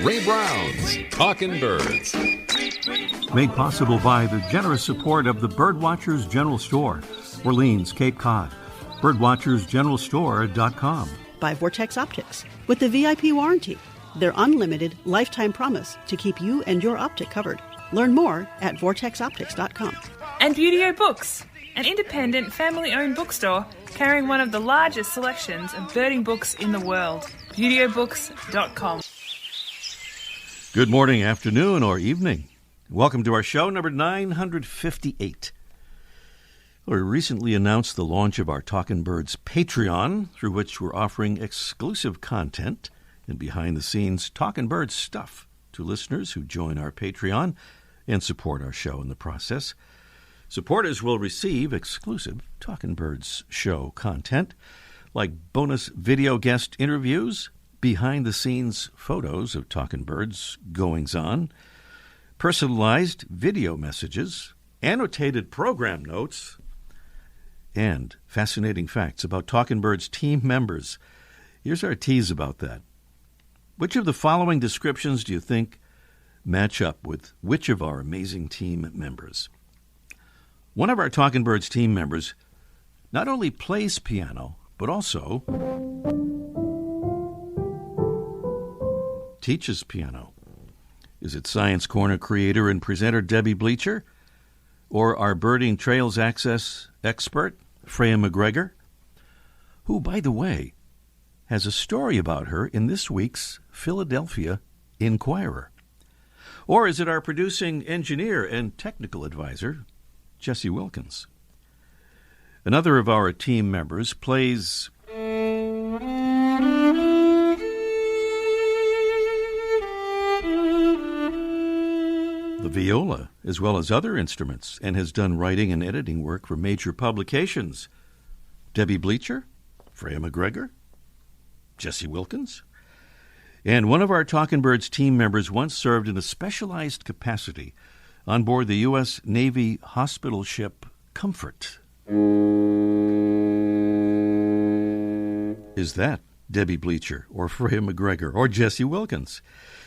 Ray Brown's Talkin' Birds. Made possible by the generous support of the Birdwatchers General Store, Orleans, Cape Cod. Birdwatchersgeneralstore.com. By Vortex Optics, with the VIP warranty, their unlimited lifetime promise to keep you and your optic covered. Learn more at vortexoptics.com. And Beautyo Books, an independent family-owned bookstore carrying one of the largest selections of birding books in the world. BeautyOBooks.com. Good morning, afternoon, or evening. Welcome to our show number 958. We recently announced the launch of our Talkin' Birds Patreon, through which we're offering exclusive content and behind-the-scenes Talkin' Birds stuff to listeners who join our Patreon and support our show in the process. Supporters will receive exclusive Talkin' Birds show content, like bonus video guest interviews, behind-the-scenes photos of Talkin' Birds goings-on, personalized video messages, annotated program notes, and fascinating facts about Talkin' Birds team members. Here's our tease about that. Which of the following descriptions do you think match up with which of our amazing team members? One of our Talkin' Birds team members not only plays piano, but also teaches piano. Is it Science Corner creator and presenter Debbie Bleacher, or our Birding Trails Access expert, Freya McGregor, who, by the way, has a story about her in this week's Philadelphia Inquirer? Or is it our producing engineer and technical advisor, Jesse Wilkins? Another of our team members plays the viola, as well as other instruments, and has done writing and editing work for major publications. Debbie Bleacher, Freya McGregor, Jesse Wilkins. And one of our Talkin' Birds team members once served in a specialized capacity on board the U.S. Navy hospital ship Comfort. Is that Debbie Bleacher, or Freya McGregor, or Jesse Wilkins?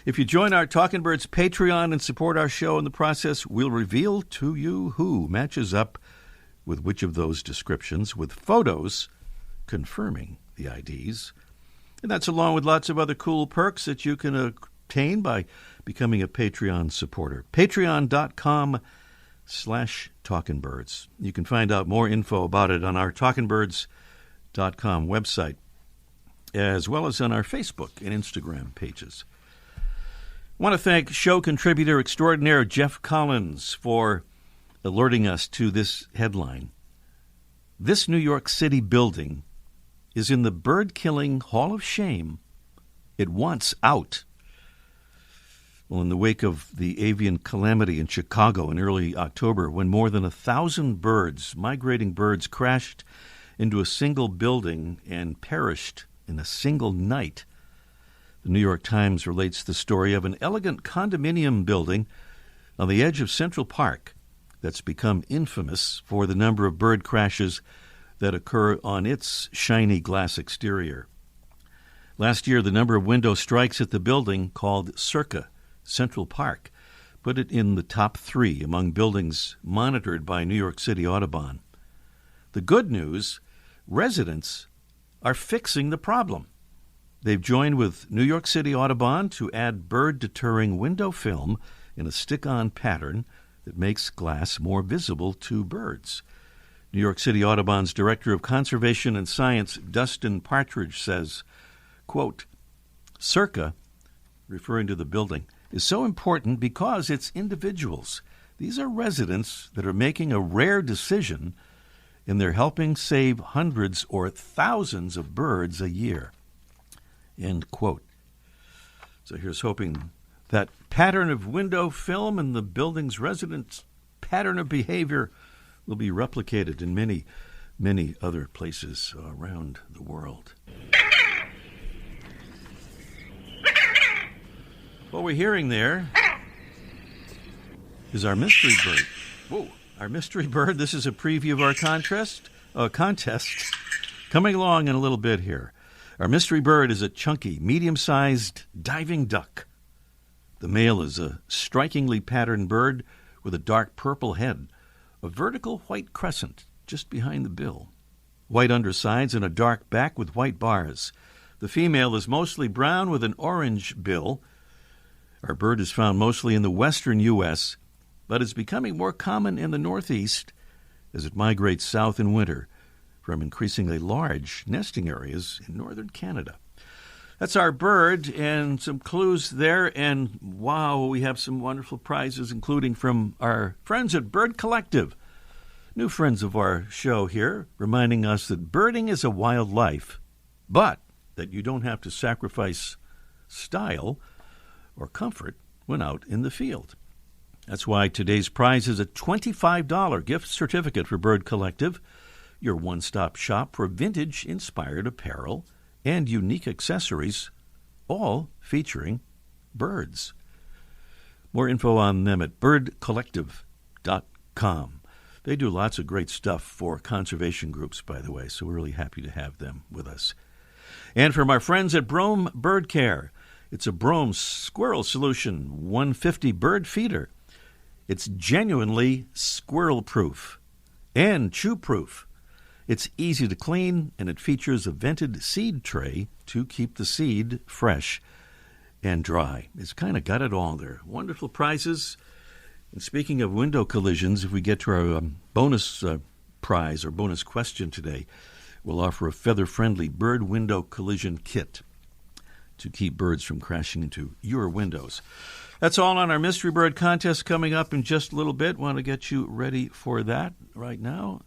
If you join our Talkin' Birds Patreon and support our show in the process, we'll reveal to you who matches up with which of those descriptions, with photos confirming the IDs. And that's along with lots of other cool perks that you can obtain by becoming a Patreon supporter. Patreon.com/TalkinBirds. You can find out more info about it on our TalkinBirds.com website, as well as on our Facebook and Instagram pages. I want to thank show contributor extraordinaire Jeff Collins for alerting us to this headline. This New York City building is in the bird-killing Hall of Shame. It wants out. Well, in the wake of the avian calamity in Chicago in early October, when more than 1,000 birds, migrating birds, crashed into a single building and perished in a single night, the New York Times relates the story of an elegant condominium building on the edge of Central Park that's become infamous for the number of bird crashes that occur on its shiny glass exterior. Last year, the number of window strikes at the building, called Circa Central Park, put it in the top 3 among buildings monitored by New York City Audubon. The good news, residents are fixing the problem. They've joined with New York City Audubon to add bird-deterring window film in a stick-on pattern that makes glass more visible to birds. New York City Audubon's Director of Conservation and Science, Dustin Partridge, says, quote, Circa, referring to the building, is so important because it's individuals. These are residents that are making a rare decision, and they're helping save hundreds or thousands of birds a year. End quote. So here's hoping that pattern of window film and the building's residents' pattern of behavior will be replicated in many, many other places around the world. What we're hearing there is our mystery bird. Whoa, our mystery bird. This is a preview of our contest coming along in a little bit here. Our mystery bird is a chunky, medium-sized diving duck The male is a strikingly patterned bird with a dark purple head, a vertical white crescent just behind the bill, white undersides and a dark back with white bars. The female is mostly brown with an orange bill. Our bird is found mostly in the western U.S., but is becoming more common in the Northeast as it migrates south in winter from increasingly large nesting areas in northern Canada. That's our bird, and some clues there, and wow, we have some wonderful prizes, including from our friends at Bird Collective, new friends of our show here, reminding us that birding is a wild life, but that you don't have to sacrifice style or comfort when out in the field. That's why today's prize is a $25 gift certificate for Bird Collective, your one-stop shop for vintage-inspired apparel and unique accessories, all featuring birds. More info on them at birdcollective.com. They do lots of great stuff for conservation groups, by the way, so we're really happy to have them with us. And from our friends at Brome Bird Care, it's a Brome Squirrel Solution 150 bird feeder. It's genuinely squirrel-proof and chew-proof. It's easy to clean, and it features a vented seed tray to keep the seed fresh and dry. It's kind of got it all there. Wonderful prizes. And speaking of window collisions, if we get to our bonus prize or bonus question today, we'll offer a feather-friendly bird window collision kit to keep birds from crashing into your windows. That's all on our Mystery Bird contest coming up in just a little bit. Want to get you ready for that right now.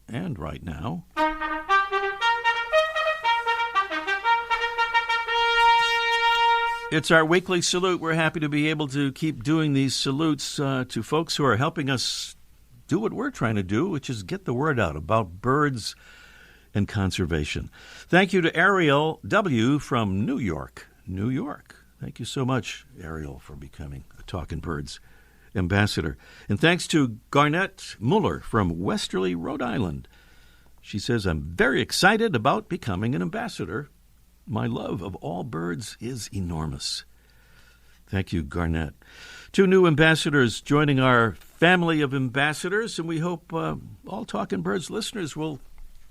It's our weekly salute. We're happy to be able to keep doing these salutes to folks who are helping us do what we're trying to do, which is get the word out about birds and conservation. Thank you to Ariel W. from New York. Thank you so much, Ariel, for becoming a Talkin' Birds ambassador. And thanks to Garnett Muller from Westerly, Rhode Island. She says, I'm very excited about becoming an ambassador. My love of all birds is enormous. Thank you, Garnett. 2 new ambassadors joining our family of ambassadors, and we hope all Talkin' Birds listeners will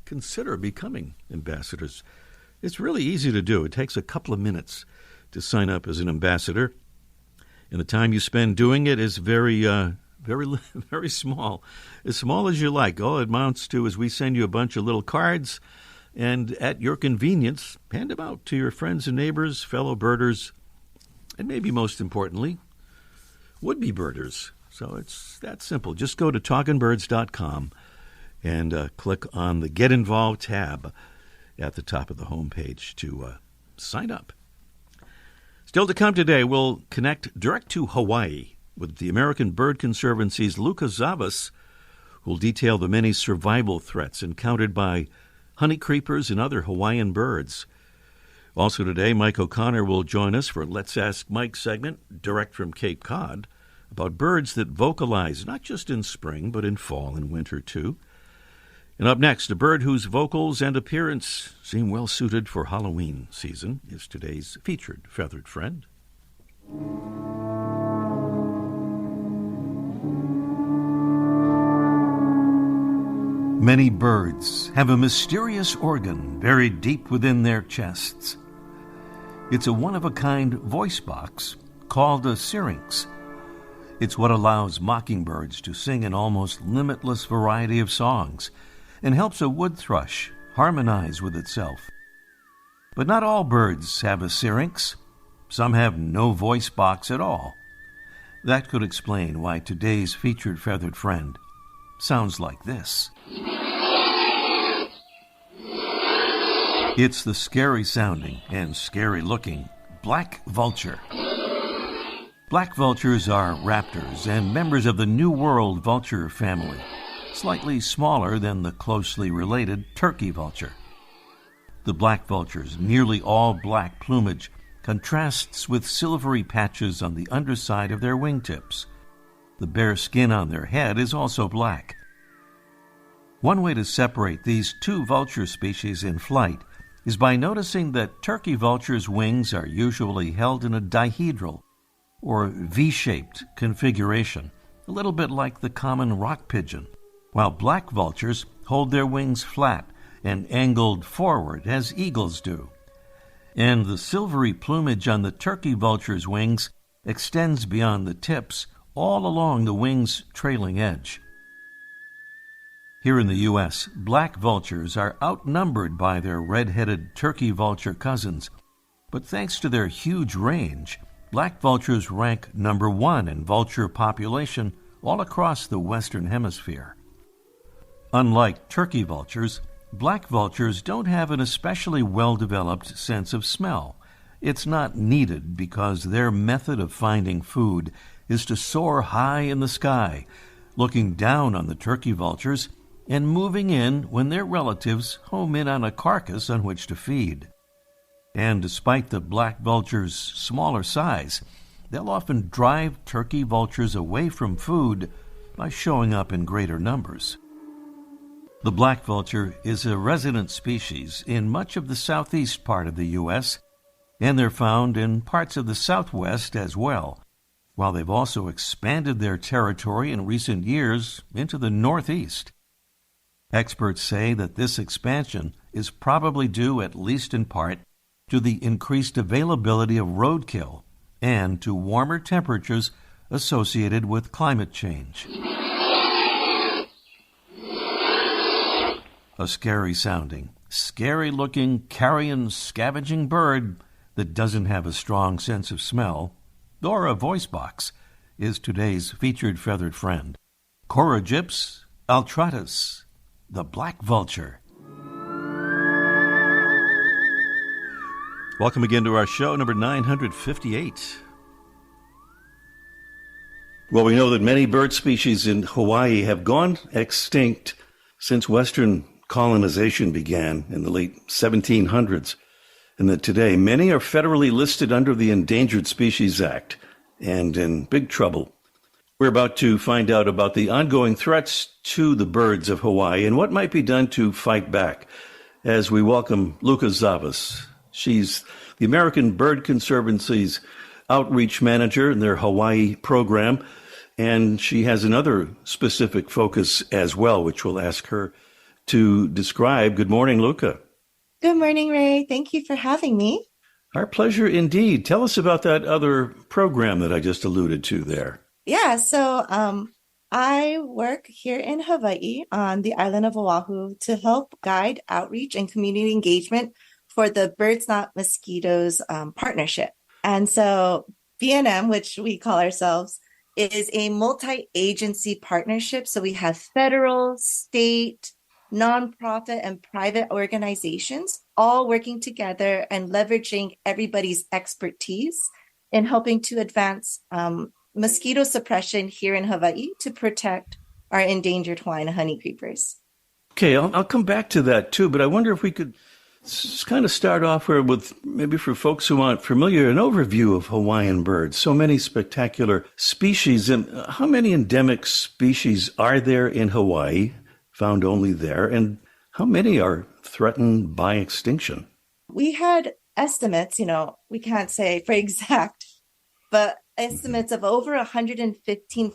consider becoming ambassadors. It's really easy to do. It takes a couple of minutes to sign up as an ambassador, and the time you spend doing it is very small, as small as you like. All it amounts to is we send you a bunch of little cards, and at your convenience, hand them out to your friends and neighbors, fellow birders, and maybe most importantly, would-be birders. So it's that simple. Just go to talkinbirds.com and click on the Get Involved tab at the top of the homepage to sign up. Still to come today, we'll connect direct to Hawaii with the American Bird Conservancy's Luka Zavas, who'll detail the many survival threats encountered by honey creepers and other Hawaiian birds. Also today, Mike O'Connor will join us for Let's Ask Mike segment, direct from Cape Cod, about birds that vocalize not just in spring, but in fall and winter too. And up next, a bird whose vocals and appearance seem well suited for Halloween season is today's featured feathered friend. Many birds have a mysterious organ buried deep within their chests. It's a one-of-a-kind voice box called a syrinx. It's what allows mockingbirds to sing an almost limitless variety of songs and helps a wood thrush harmonize with itself. But not all birds have a syrinx. Some have no voice box at all. That could explain why today's featured feathered friend sounds like this. It's the scary-sounding and scary-looking black vulture. Black vultures are raptors and members of the New World vulture family, slightly smaller than the closely related turkey vulture. The black vulture's nearly all black plumage contrasts with silvery patches on the underside of their wingtips. The bare skin on their head is also black. One way to separate these two vulture species in flight is by noticing that turkey vultures' wings are usually held in a dihedral, or V-shaped configuration, a little bit like the common rock pigeon, while black vultures hold their wings flat and angled forward as eagles do. And the silvery plumage on the turkey vulture's wings extends beyond the tips, all along the wing's trailing edge. Here in the U.S., black vultures are outnumbered by their red-headed turkey vulture cousins, but thanks to their huge range, black vultures rank number 1 in vulture population all across the Western Hemisphere. Unlike turkey vultures, black vultures don't have an especially well-developed sense of smell. It's not needed because their method of finding food is to soar high in the sky, looking down on the turkey vultures and moving in when their relatives home in on a carcass on which to feed. And despite the black vulture's smaller size, they'll often drive turkey vultures away from food by showing up in greater numbers. The black vulture is a resident species in much of the southeast part of the U.S., and they're found in parts of the southwest as well, while they've also expanded their territory in recent years into the northeast. Experts say that this expansion is probably due, at least in part, to the increased availability of roadkill and to warmer temperatures associated with climate change. A scary-sounding, scary-looking, carrion scavenging bird that doesn't have a strong sense of smell or a voice box is today's featured feathered friend, Corygyps altratus, the black vulture. Welcome again to our show, number 958. Well, we know that many bird species in Hawaii have gone extinct since Western colonization began in the late 1700s, and that today many are federally listed under the Endangered Species Act and in big trouble. We're about to find out about the ongoing threats to the birds of Hawaii and what might be done to fight back as we welcome Luka Zavas. She's the American Bird Conservancy's outreach manager in their Hawaii program, and she has another specific focus as well, which we'll ask her to describe. Good morning, Luka. Good morning, Ray. Thank you for having me. Our pleasure indeed. Tell us about that other program that I just alluded to there. Yeah, so I work here in Hawaii on the island of Oahu to help guide outreach and community engagement for the Birds Not Mosquitoes partnership. And so BNM, which we call ourselves, is a multi-agency partnership. So we have federal, state, nonprofit, and private organizations all working together and leveraging everybody's expertise in helping to advance mosquito suppression here in Hawaii to protect our endangered Hawaiian honey creepers. Okay, I'll come back to that too, but I wonder if we could kind of start off here with, maybe for folks who aren't familiar, an overview of Hawaiian birds. So many spectacular species. And how many endemic species are there in Hawaii, found only there, and how many are threatened by extinction? We had estimates, we can't say for exact, but estimates of over 115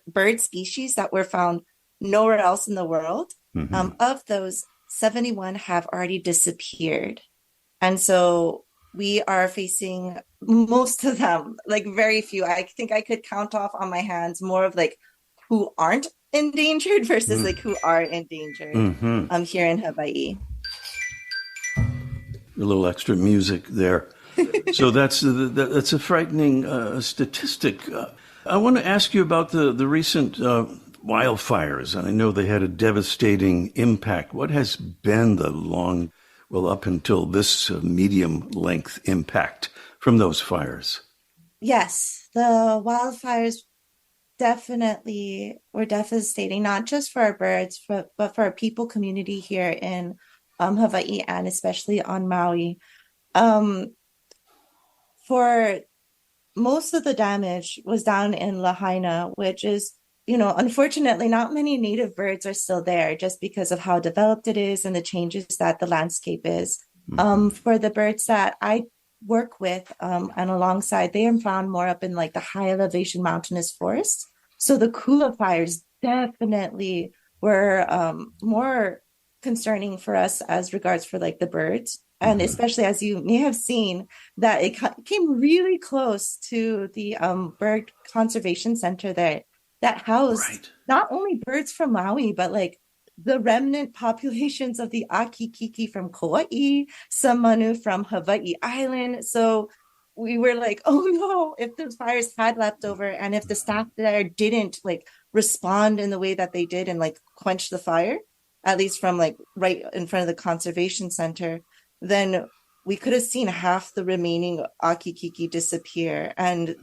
bird species that were found nowhere else in the world. Mm-hmm. Of those, 71 have already disappeared. And so we are facing most of them, like very few. I think I could count off on my hands more of like who aren't endangered versus like who are endangered here in Hawaii. A little extra music there. So that's a frightening statistic. I want to ask you about the recent wildfires. I know they had a devastating impact. What has been the up until this medium length impact from those fires? Yes, the wildfires definitely were devastating, not just for our birds, but for our people community here in Hawaii and especially on Maui. For most of the damage was down in Lahaina, which is, unfortunately, not many native birds are still there just because of how developed it is and the changes that the landscape is. For the birds that I work with and alongside, they are found more up in like the high elevation mountainous forests. So the Kula fires definitely were more concerning for us as regards for like the birds. And especially as you may have seen that it came really close to the bird conservation center there that housed not only birds from Maui, but like the remnant populations of the Akikiki from Kauai, some manu from Hawaii Island. So we were like, oh no, if those fires had left over and if the staff there didn't like respond in the way that they did and like quench the fire, at least from like right in front of the conservation center, then we could have seen half the remaining Akikiki disappear. And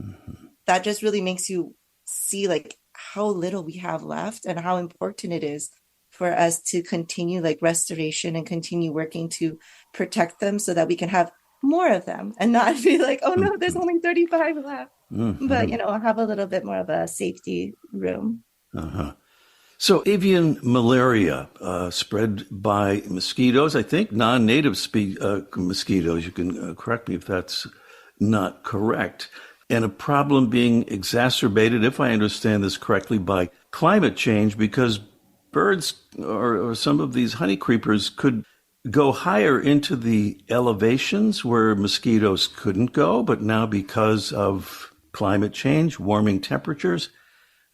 that just really makes you see like how little we have left and how important it is for us to continue like restoration and continue working to protect them so that we can have more of them and not be like, oh no, there's only 35 left. But, you know, have a little bit more of a safety room. So avian malaria spread by mosquitoes, I think, non-native mosquitoes. You can correct me if that's not correct. And a problem being exacerbated, if I understand this correctly, by climate change because birds or some of these honey creepers could go higher into the elevations where mosquitoes couldn't go, but now because of climate change, warming temperatures,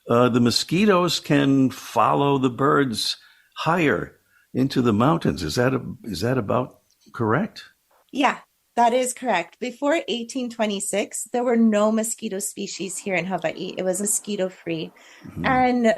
the mosquitoes can follow the birds higher into the mountains. Is that about correct? Yeah, that is correct. Before 1826, there were no mosquito species here in Hawaii. It was mosquito free. And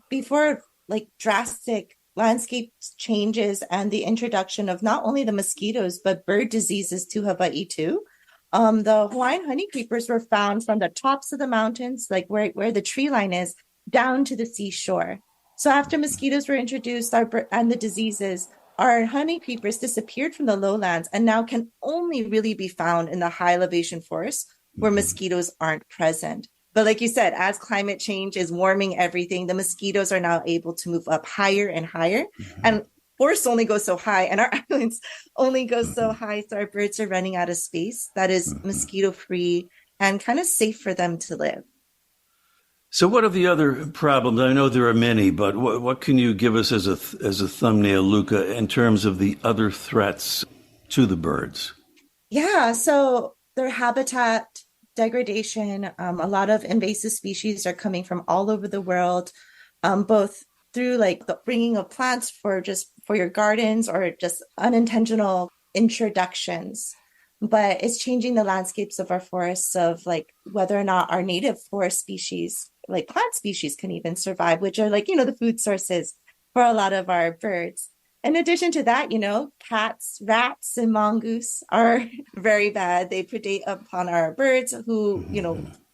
before like drastic landscape changes and the introduction of not only the mosquitoes, but bird diseases to Hawaii too, the Hawaiian honey creepers were found from the tops of the mountains, like where the tree line is, down to the seashore. So after mosquitoes were introduced and the diseases, our honey creepers disappeared from the lowlands and now can only really be found in the high elevation forests where mosquitoes aren't present. But like you said, as climate change is warming everything, the mosquitoes are now able to move up higher and higher. And forests only go so high and our islands only go so high. So our birds are running out of space that is mosquito free and kind of safe for them to live. So what are the other problems? I know there are many, but what can you give us as a thumbnail, Luka, in terms of the other threats to the birds? Yeah, so their habitat degradation, a lot of invasive species are coming from all over the world, both through like the bringing of plants for your gardens or just unintentional introductions. But it's changing the landscapes of our forests of like whether or not our native forest species, like plant species, can even survive, which are like, the food sources for a lot of our birds. In addition to that, cats, rats, and mongoose are very bad. They predate upon our birds who,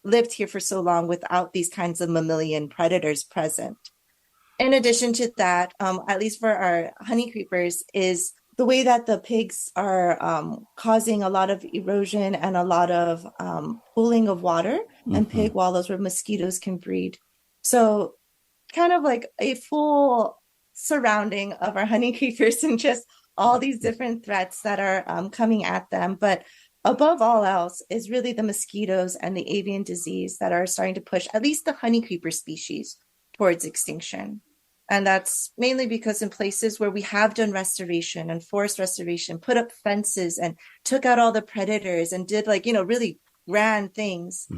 lived here for so long without these kinds of mammalian predators present. In addition to that, at least for our honey creepers, is the way that the pigs are causing a lot of erosion and a lot of pooling of water and pig wallows where mosquitoes can breed. So kind of like a full surrounding of our honey creepers and just all these different threats that are coming at them. But above all else is really the mosquitoes and the avian disease that are starting to push at least the honey creeper species towards extinction. And that's mainly because in places where we have done restoration and forest restoration, put up fences and took out all the predators and did really grand things,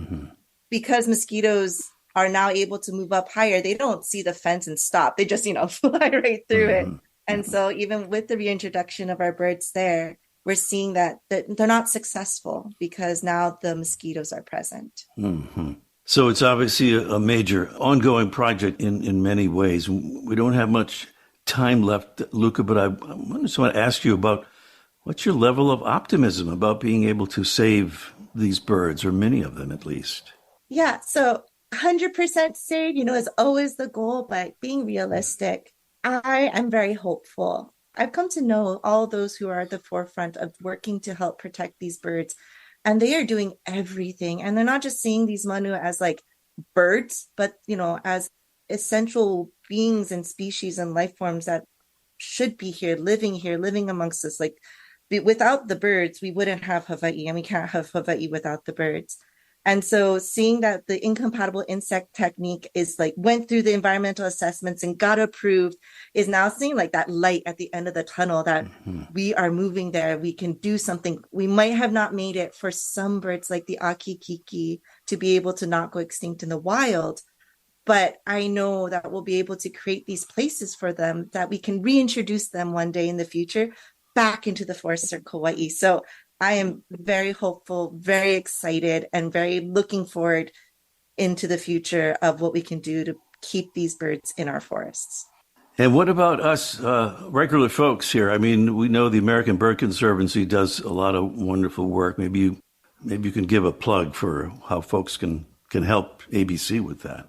because mosquitoes are now able to move up higher, they don't see the fence and stop. They just, fly right through it. And so even with the reintroduction of our birds there, we're seeing that they're not successful because now the mosquitoes are present. So it's obviously a major ongoing project in many ways. We don't have much time left, Luka, but I just want to ask you about what's your level of optimism about being able to save these birds, or many of them at least? Yeah, so 100% save, is always the goal, but being realistic, I am very hopeful. I've come to know all those who are at the forefront of working to help protect these birds. And they are doing everything. And they're not just seeing these manu as like birds, but, as essential beings and species and life forms that should be here, living amongst us, like without the birds, we wouldn't have Hawaii, and we can't have Hawaii without the birds. And so seeing that the incompatible insect technique is like went through the environmental assessments and got approved is now seeing like that light at the end of the tunnel that we are moving there. We can do something. We might have not made it for some birds like the akikiki to be able to not go extinct in the wild. But I know that we'll be able to create these places for them that we can reintroduce them one day in the future back into the forests of Kauai. So I am very hopeful, very excited, and very looking forward into the future of what we can do to keep these birds in our forests. And what about us regular folks here? I mean, we know the American Bird Conservancy does a lot of wonderful work. Maybe you can give a plug for how folks can help ABC with that.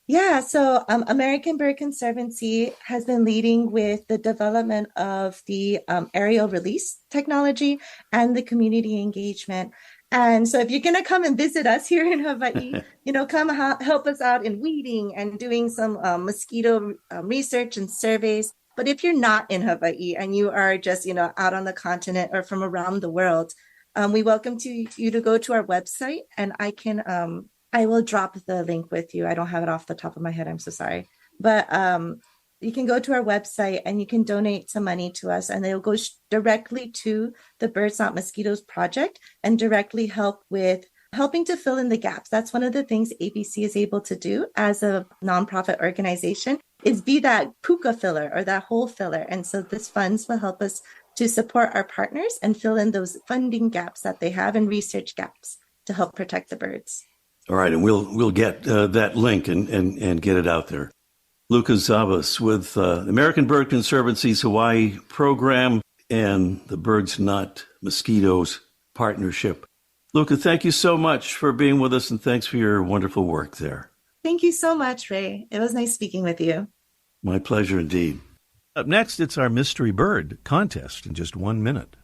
Yeah, so American Bird Conservancy has been leading with the development of the aerial release technology and the community engagement. And so if you're going to come and visit us here in Hawaii, come help us out in weeding and doing some mosquito research and surveys. But if you're not in Hawaii and you are just, out on the continent or from around the world, we welcome you to go to our website, and I will drop the link with you. I don't have it off the top of my head. I'm so sorry. But you can go to our website and you can donate some money to us, and they'll go directly to the Birds Not Mosquitoes project and directly help with helping to fill in the gaps. That's one of the things ABC is able to do as a nonprofit organization, is be that puka filler or that hole filler. And so this funds will help us to support our partners and fill in those funding gaps that they have and research gaps to help protect the birds. All right, and we'll get that link and get it out there. Luka Zavas with American Bird Conservancy's Hawaii program and the Birds Not Mosquitoes partnership. Luka, thank you so much for being with us, and thanks for your wonderful work there. Thank you so much, Ray. It was nice speaking with you. My pleasure indeed. Up next, it's our Mystery Bird contest in just 1 minute.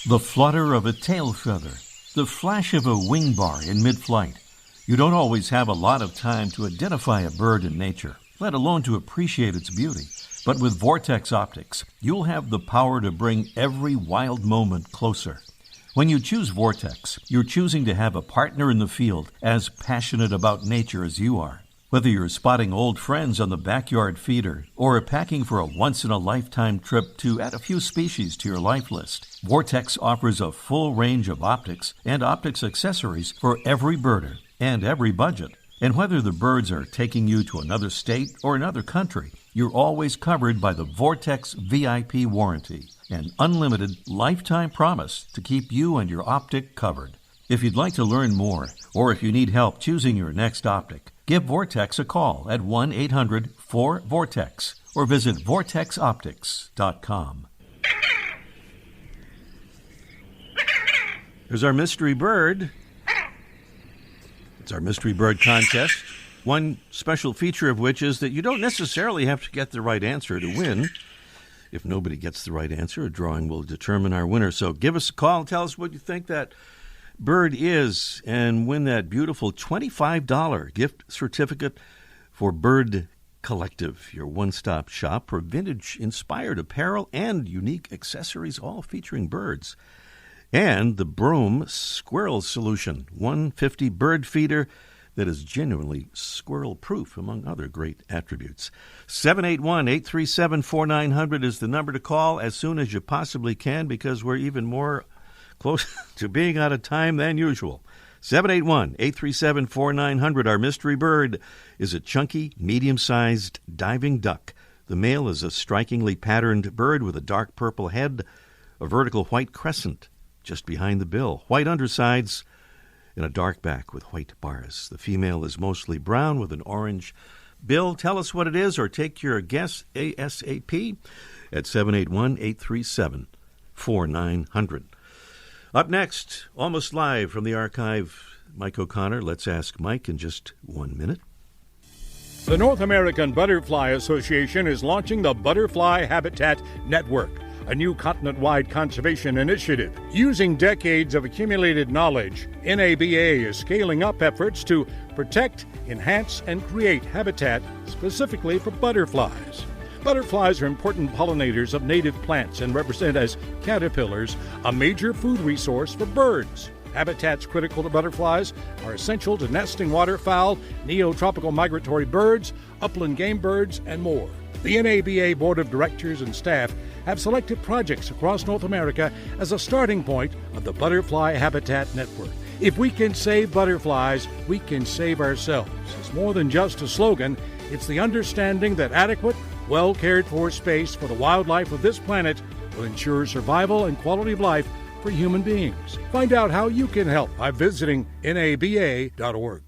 The flutter of a tail feather. The flash of a wing bar in mid-flight. You don't always have a lot of time to identify a bird in nature, let alone to appreciate its beauty. But with Vortex Optics, you'll have the power to bring every wild moment closer. When you choose Vortex, you're choosing to have a partner in the field as passionate about nature as you are. Whether you're spotting old friends on the backyard feeder or packing for a once-in-a-lifetime trip to add a few species to your life list, Vortex offers a full range of optics and optics accessories for every birder and every budget. And whether the birds are taking you to another state or another country, you're always covered by the Vortex VIP warranty, an unlimited lifetime promise to keep you and your optic covered. If you'd like to learn more, or if you need help choosing your next optic, give Vortex a call at 1-800-4VORTEX or visit vortexoptics.com. Here's our mystery bird. It's our mystery bird contest. One special feature of which is that you don't necessarily have to get the right answer to win. If nobody gets the right answer, a drawing will determine our winner. So give us a call and tell us what you think that bird is and win that beautiful $25 gift certificate for Bird Collective, your one-stop shop for vintage-inspired apparel and unique accessories, all featuring birds. And the Broom Squirrel Solution, 150 bird feeder that is genuinely squirrel-proof, among other great attributes. 781-837-4900 is the number to call as soon as you possibly can, because we're even more close to being out of time than usual. 781-837-4900. Our mystery bird is a chunky, medium-sized diving duck. The male is a strikingly patterned bird with a dark purple head, a vertical white crescent just behind the bill, white undersides, and a dark back with white bars. The female is mostly brown with an orange bill. Tell us what it is or take your guess ASAP at 781-837-4900. Up next, almost live from the archive, Mike O'Connor. Let's ask Mike in just 1 minute. The North American Butterfly Association is launching the Butterfly Habitat Network, a new continent-wide conservation initiative. Using decades of accumulated knowledge, NABA is scaling up efforts to protect, enhance, and create habitat specifically for butterflies. Butterflies are important pollinators of native plants and represent, as caterpillars, a major food resource for birds. Habitats critical to butterflies are essential to nesting waterfowl, neotropical migratory birds, upland game birds, and more. The NABA Board of Directors and staff have selected projects across North America as a starting point of the Butterfly Habitat Network. If we can save butterflies, we can save ourselves. It's more than just a slogan. It's the understanding that adequate, well cared for space for the wildlife of this planet will ensure survival and quality of life for human beings. Find out how you can help by visiting NABA.org.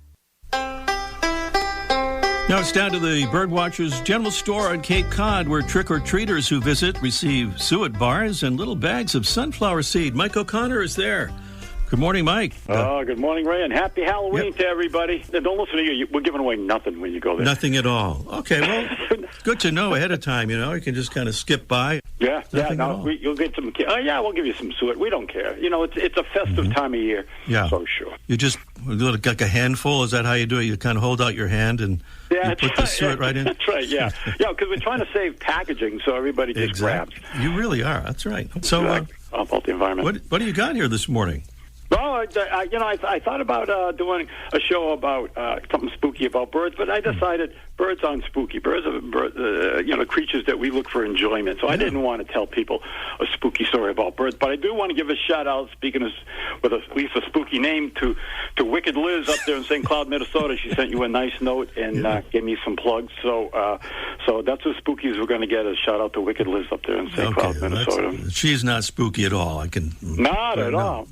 Now it's down to the Birdwatchers General Store on Cape Cod, where trick-or-treaters who visit receive suet bars and little bags of sunflower seed. Mike O'Connor is there. Good morning, Mike. Good morning, Ray, and happy Halloween to everybody. Don't listen to you. We're giving away nothing when you go there. Nothing at all. Okay, well, good to know ahead of time, You can just kind of skip by. Yeah, you'll get some. We'll give you some suet. We don't care. It's a festive time of year. Yeah. So sure. You just like a handful. Is that how you do it? You kind of hold out your hand and you put the suet right in. That's right. Yeah, because we're trying to save packaging, so everybody just grabs. You really are. That's right. So, about the environment. What do you got here this morning? Well, I thought about doing a show about something spooky about birds, but I decided birds aren't spooky. Birds are creatures that we look for enjoyment. So I didn't want to tell people a spooky story about birds, but I do want to give a shout out, speaking with at least a spooky name, to Wicked Liz up there in St. Cloud, Minnesota. She sent you a nice note and gave me some plugs. So that's as spooky as we're going to get. A shout out to Wicked Liz up there in St. Cloud, Minnesota. She's not spooky at all. Not at all.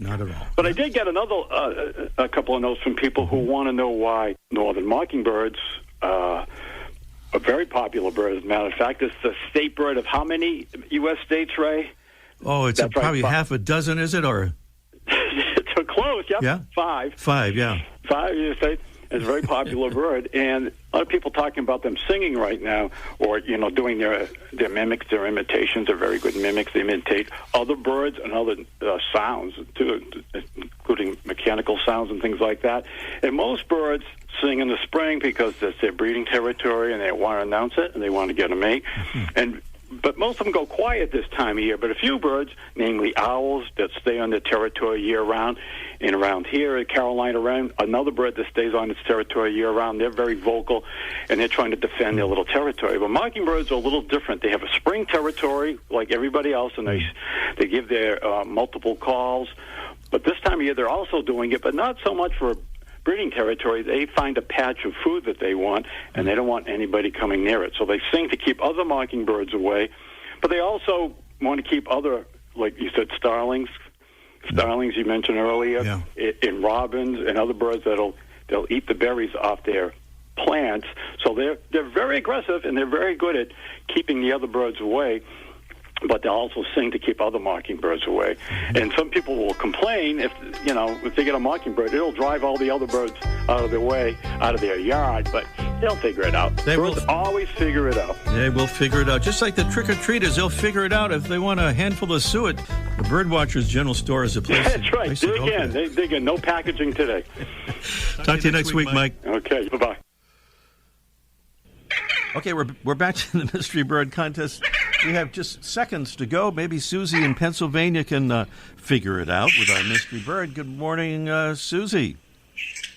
But I did get a couple of notes from people who want to know why northern mockingbirds, a very popular bird, as a matter of fact, it's the state bird of how many U.S. states, Ray? Oh, it's probably half a dozen, is it? Or it's close, yep. Yeah. 5. 5, yeah. 5 U.S. states. It's a very popular bird, and a lot of people talking about them singing right now, or doing their mimics, their imitations. They're very good mimics. They imitate other birds and other sounds too, including mechanical sounds and things like that. And most birds sing in the spring because that's their breeding territory, and they want to announce it, and they want to get a mate. But most of them go quiet this time of year. But a few birds, namely owls, that stay on their territory year-round. And around here at Carolina, another bird that stays on its territory year-round. They're very vocal, and they're trying to defend their little territory. But mockingbirds are a little different. They have a spring territory like everybody else, and they give their multiple calls. But this time of year, they're also doing it, but not so much for breeding territory. They find a patch of food that they want, and they don't want anybody coming near it. So they sing to keep other mockingbirds away, but they also want to keep other, like you said, starlings you mentioned earlier, and robins and other birds they'll eat the berries off their plants. So they're very aggressive, and they're very good at keeping the other birds away. But they'll also sing to keep other mockingbirds away. And some people will complain if they get a mockingbird, it'll drive all the other birds out of their way, out of their yard. But they'll figure it out. Birds always figure it out. They will figure it out. Just like the trick-or-treaters, they'll figure it out. If they want a handful of suet, the Birdwatchers General Store is a place. That's right. Dig in. No packaging today. Talk to you next week, Mike. Okay. Bye-bye. Okay, we're back to the Mystery Bird Contest. We have just seconds to go. Maybe Susie in Pennsylvania can figure it out with our Mystery Bird. Good morning, Susie.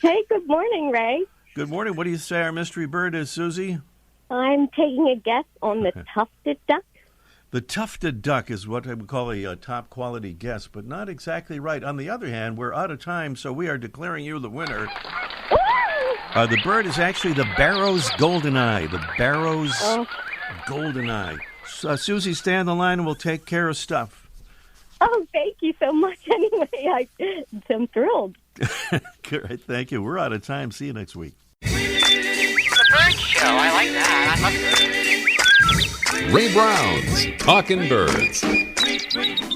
Hey, good morning, Ray. Good morning. What do you say our Mystery Bird is, Susie? I'm taking a guess on the tufted duck. The tufted duck is what I would call a top-quality guess, but not exactly right. On the other hand, we're out of time, so we are declaring you the winner. The bird is actually the Barrow's goldeneye. The Barrow's goldeneye. Susie, stay on the line and we'll take care of stuff. Oh, thank you so much. Anyway, I'm thrilled. Great, thank you. We're out of time. See you next week. The Bird Show. I like that. I love it. Ray Brown's Talking Birds.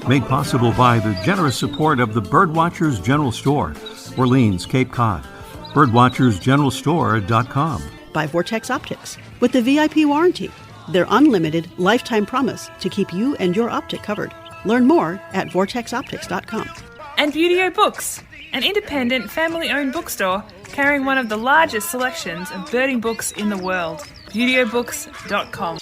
Made possible by the generous support of the Birdwatchers General Store, Orleans, Cape Cod. Birdwatchersgeneralstore.com. By Vortex Optics. With the VIP warranty, their unlimited lifetime promise to keep you and your optic covered. Learn more at vortexoptics.com. And Beautyo Books, an independent family-owned bookstore carrying one of the largest selections of birding books in the world. BeautyOBooks.com.